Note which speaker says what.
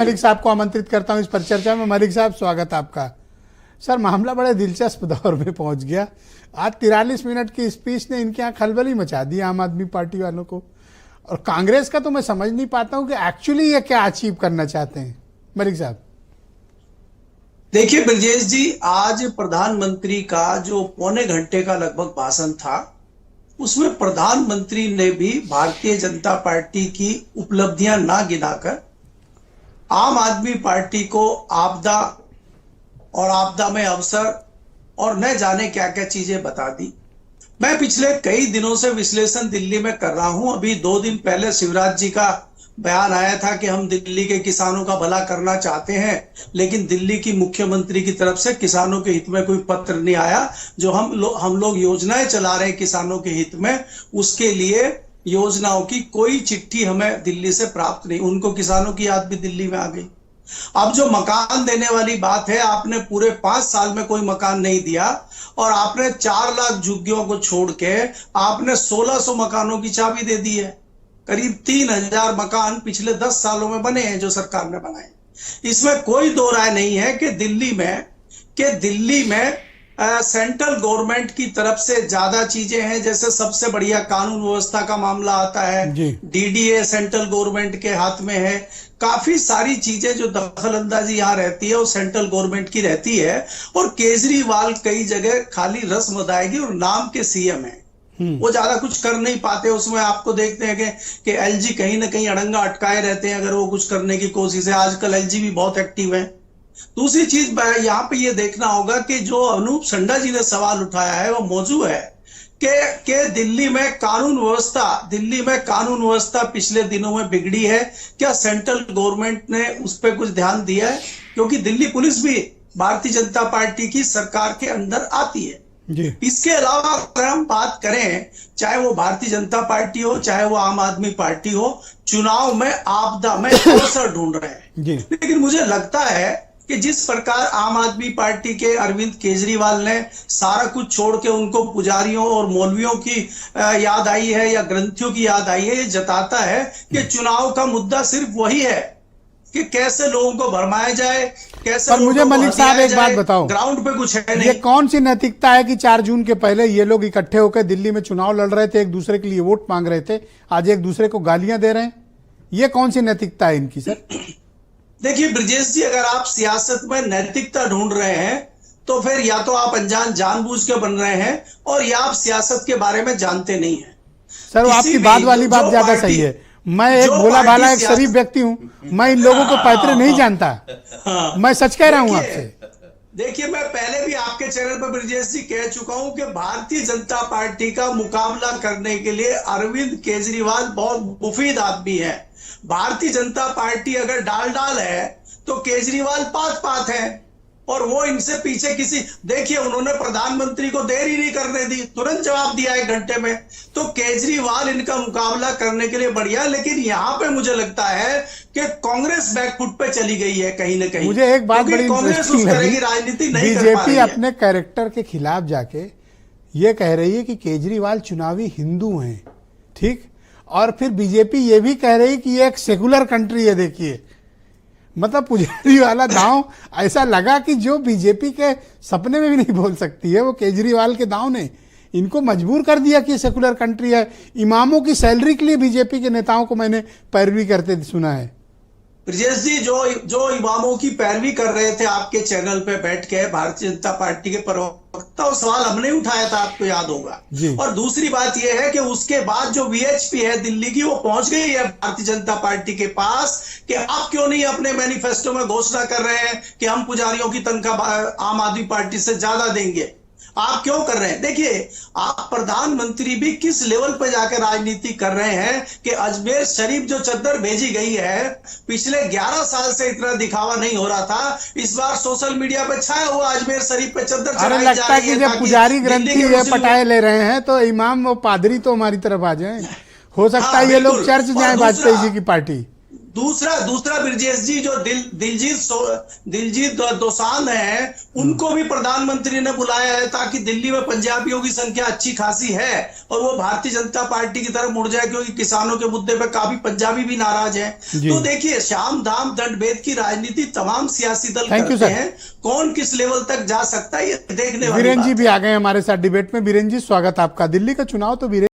Speaker 1: मलिक साहब को आमंत्रित करता हूं इस पर चर्चा में। मलिक साहब, स्वागत आपका। सर, मामला बड़े दिलचस्प दौर में पहुंच गया। आज 43 मिनट की स्पीच ने इनके यहाँ खलबली मचा दी आम आदमी पार्टी वालों को, और कांग्रेस का तो मैं समझ नहीं पाता हूं कि एक्चुअली ये क्या अचीव करना चाहते हैं। मलिक साहब,
Speaker 2: देखिए ब्रजेश जी, आज प्रधानमंत्री का जो पौने घंटे का लगभग भाषण था, उसमें प्रधानमंत्री ने भी भारतीय जनता पार्टी की उपलब्धियां ना गिनाकर आम आदमी पार्टी को आपदा और आपदा में अवसर और न जाने क्या क्या चीजें बता दी। मैं पिछले कई दिनों से विश्लेषण दिल्ली में कर रहा हूं। अभी 2 दिन पहले शिवराज जी का बयान आया था कि हम दिल्ली के किसानों का भला करना चाहते हैं, लेकिन दिल्ली की मुख्यमंत्री की तरफ से किसानों के हित में कोई पत्र नहीं आया। जो हम लोग योजनाएं चला रहे हैं किसानों के हित में, उसके लिए योजनाओं की कोई चिट्ठी हमें दिल्ली से प्राप्त नहीं। उनको किसानों की याद भी दिल्ली में आ गई। अब जो मकान देने वाली बात है, आपने पूरे 5 साल में कोई मकान नहीं दिया, और आपने 4 लाख झुग्गियों को छोड़ के आपने 1600 मकानों की चाबी दे दी है। करीब 3000 मकान पिछले 10 सालों में बने हैं जो सरकार ने बनाए। इसमें कोई दो राय नहीं है कि दिल्ली में सेंट्रल गवर्नमेंट की तरफ से ज्यादा चीजें हैं। जैसे सबसे बढ़िया कानून व्यवस्था का मामला आता है, डीडीए सेंट्रल गवर्नमेंट के हाथ में है। काफी सारी चीजें जो दखल अंदाजी यहाँ रहती है वो सेंट्रल गवर्नमेंट की रहती है। और केजरीवाल कई जगह खाली रस्म अदायगी और नाम के सीएम है, वो ज्यादा कुछ कर नहीं पाते। उसमें आपको देखते हैं कि एलजी कहीं ना कहीं अड़ंगा अटकाए रहते हैं अगर वो कुछ करने की कोशिश है। आजकल एलजी भी बहुत एक्टिव है। दूसरी चीज यहाँ पे ये देखना होगा कि जो अनूप संडा जी ने सवाल उठाया है वो मौजूद है कि दिल्ली में कानून व्यवस्था पिछले दिनों में बिगड़ी है। क्या सेंट्रल गवर्नमेंट ने उस पर कुछ ध्यान दिया है? क्योंकि दिल्ली पुलिस भी भारतीय जनता पार्टी की सरकार के अंदर आती है जी। इसके अलावा अगर हम बात करें, चाहे वो भारतीय जनता पार्टी हो चाहे वो आम आदमी पार्टी हो, चुनाव में आपदा में अवसर ढूंढ रहे हैं जी। लेकिन मुझे लगता है कि जिस प्रकार आम आदमी पार्टी के अरविंद केजरीवाल ने सारा कुछ छोड़ के उनको पुजारियों और मौलवियों की याद आई है या ग्रंथियों की याद आई है, ये जताता है कि चुनाव का मुद्दा सिर्फ वही है कि कैसे लोगों को भरमाया जाए, कैसे।
Speaker 1: पर मुझे मलिक साहब एक बात बताओ,
Speaker 2: ग्राउंड पे कुछ है नहीं।
Speaker 1: ये कौन सी नैतिकता है कि 4 जून के पहले ये लोग इकट्ठे होकर दिल्ली में चुनाव लड़ रहे थे, एक दूसरे के लिए वोट मांग रहे थे, आज एक दूसरे को गालियां दे रहे हैं? ये कौन सी नैतिकता है इनकी सर?
Speaker 2: देखिए ब्रजेश जी, अगर आप सियासत में नैतिकता ढूंढ रहे हैं तो फिर या तो आप अनजान जानबूझ के बन रहे हैं और या आप सियासत के बारे में जानते नहीं हैं।
Speaker 1: सर, वो आपकी बात वाली बात ज्यादा सही है। मैं एक भोला भाला एक शरीफ व्यक्ति हूं, मैं इन लोगों को पैतरे नहीं जानता। मैं सच कह रहा हूं आपसे।
Speaker 2: देखिए, मैं पहले भी आपके चैनल पर ब्रजेश जी कह चुका हूं कि भारतीय जनता पार्टी का मुकाबला करने के लिए अरविंद केजरीवाल बहुत मुफीद आदमी है। भारतीय जनता पार्टी अगर डाल है तो केजरीवाल पात है, और वो इनसे पीछे देखिए, उन्होंने प्रधानमंत्री को देर ही नहीं करने दी, तुरंत जवाब दिया 1 घंटे में। तो केजरीवाल इनका मुकाबला करने के लिए बढ़िया। लेकिन यहाँ पे मुझे लगता है कि कांग्रेस बैकफुट पे चली गई है कहीं ना कहीं।
Speaker 1: मुझे एक बात बड़ी
Speaker 2: कांग्रेस उस तरह की राजनीति नहीं कर पा
Speaker 1: बीजेपी
Speaker 2: रही है।
Speaker 1: अपने कैरेक्टर के खिलाफ जाके ये कह रही है कि केजरीवाल चुनावी हिंदू हैं, ठीक, और फिर बीजेपी ये भी कह रही कि ये एक सेकुलर कंट्री है। देखिए, मतलब पुजारी वाला दांव ऐसा लगा कि जो बीजेपी के सपने में भी नहीं बोल सकती है, वो केजरीवाल के दांव ने इनको मजबूर कर दिया कि सेकुलर कंट्री है। इमामों की सैलरी के लिए बीजेपी के नेताओं को मैंने पैरवी करते सुना है।
Speaker 2: ब्रजेश जी, जो इमामों की पैरवी कर रहे थे आपके चैनल पे बैठ के भारतीय जनता पार्टी के प्रवक्ता, वो सवाल हमने उठाया था, आपको याद होगा। और दूसरी बात यह है कि उसके बाद जो वीएचपी है दिल्ली की, वो पहुंच गई है भारतीय जनता पार्टी के पास कि आप क्यों नहीं अपने मैनिफेस्टो में घोषणा कर रहे हैं कि हम पुजारियों की तनख्वाह आम आदमी पार्टी से ज्यादा देंगे। आप क्यों कर रहे हैं? देखिए, आप प्रधानमंत्री भी किस लेवल पर जाकर राजनीति कर रहे हैं कि अजमेर शरीफ जो चद्दर भेजी गई है, पिछले 11 साल से इतना दिखावा नहीं हो रहा था। इस बार सोशल मीडिया पे छाया हुआ अजमेर शरीफ पे चद्दर चढ़ाई जा रही है।
Speaker 1: जब पुजारी ग्रंथी ये पटाए ले रहे हैं तो इमाम और पादरी तो हमारी तरफ आ जाए। हो सकता है ये लोग चर्च जाए वाजपेयी जी की पार्टी।
Speaker 2: दूसरा ब्रजेश जी, जो दिलजीत दोसांझ है, उनको भी प्रधानमंत्री ने बुलाया है ताकि दिल्ली में पंजाबियों की संख्या अच्छी खासी है और वो भारतीय जनता पार्टी की तरफ मुड़ जाए, क्योंकि किसानों के मुद्दे पे काफी पंजाबी भी नाराज हैं। तो देखिए, शाम दाम दंड भेद की राजनीति तमाम सियासी दल करते हैं। कौन किस लेवल तक जा सकता है, ये देखने वाली बात है।
Speaker 1: वीरेंद्र जी भी आ गए हमारे साथ डिबेट में। वीरेंद्र जी, स्वागत आपका। दिल्ली का चुनाव तो वीरेंद्र